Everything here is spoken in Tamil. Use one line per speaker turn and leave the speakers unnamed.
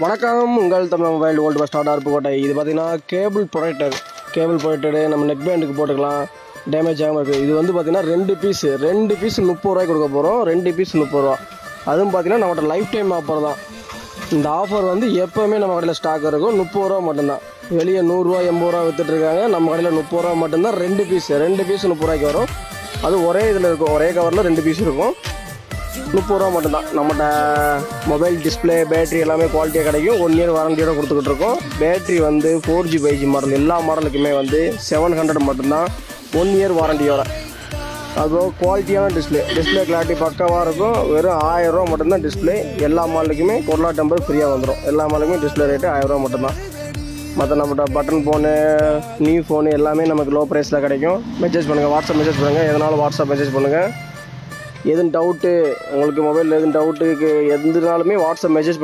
வணக்கம், உங்கள் Tamil mobile old bus start Aruppukottai. இது பார்த்தீங்கன்னா கேபிள் ப்ரொடெக்டரு நம்ம நெக் பேண்டுக்கு போட்டுக்கலாம், டேமேஜ் ஆகாமல் இருக்குது. இது வந்து பார்த்தீங்கன்னா ரெண்டு பீஸ் 30 ரூபாய்க்கு கொடுக்க போகிறோம். 2 பீஸ் 30 ரூபா. அதுவும் பார்த்தீங்கன்னா நம்மகிட்ட லைஃப் டைம் ஆஃபர் தான். இந்த ஆஃபர் வந்து எப்போவுமே நம்ம கடையில் ஸ்டாக் இருக்கும். 30 ரூபா மட்டும்தான். வெளியே 100 ரூபா 80 ரூபா விற்றுட்ருக்காங்க. நம்ம கடையில் 30 ரூபா மட்டும்தான். 2 பீஸ் 30 ரூபாய்க்கு வரும். அது ஒரே இதில் இருக்கும், ஒரே கவரில் 2 பீஸ் இருக்கும். 30 ரூபா மட்டும்தான். நம்மகிட்ட மொபைல் டிஸ்பிளே பேட்டரி எல்லாமே குவாலிட்டியாக கிடைக்கும். 1 இயர் வாரண்டியோட கொடுத்துக்கிட்டு இருக்கோம். பேட்டரி வந்து 4G 5G மாடல் எல்லா மாடலுக்குமே வந்து 700 மட்டும்தான், 1 இயர் வாரண்டியோட. அதுவும் குவாலிட்டியான டிஸ்பிளே கிளாரிட்டி பக்காவாக இருக்கும். வெறும் 1000 ரூபா மட்டும்தான் டிஸ்பிளே. எல்லா மாடலுக்குமே கொரோனா டெம்பர் ஃப்ரீயாக வந்துடும். எல்லா மாடலுக்குமே டிஸ்பிளே ரேட்டு 1000 ரூபா மட்டும்தான். மற்ற நம்மகிட்ட பட்டன் ஃபோனு, நியூ ஃபோனு எல்லாமே நமக்கு லோ ப்ரைஸில் கிடைக்கும். மெசேஜ் பண்ணுங்கள், வாட்ஸ்அப் மெசேஜ் பண்ணுங்கள். எதனாலும் வாட்ஸ்அப் மெசேஜ் பண்ணுங்கள். எதுவும் டவுட்டு உங்களுக்கு மொபைலில் எதுவும் டவுட்டுக்கு எதுனாலுமே வாட்ஸ்அப் மெசேஜ்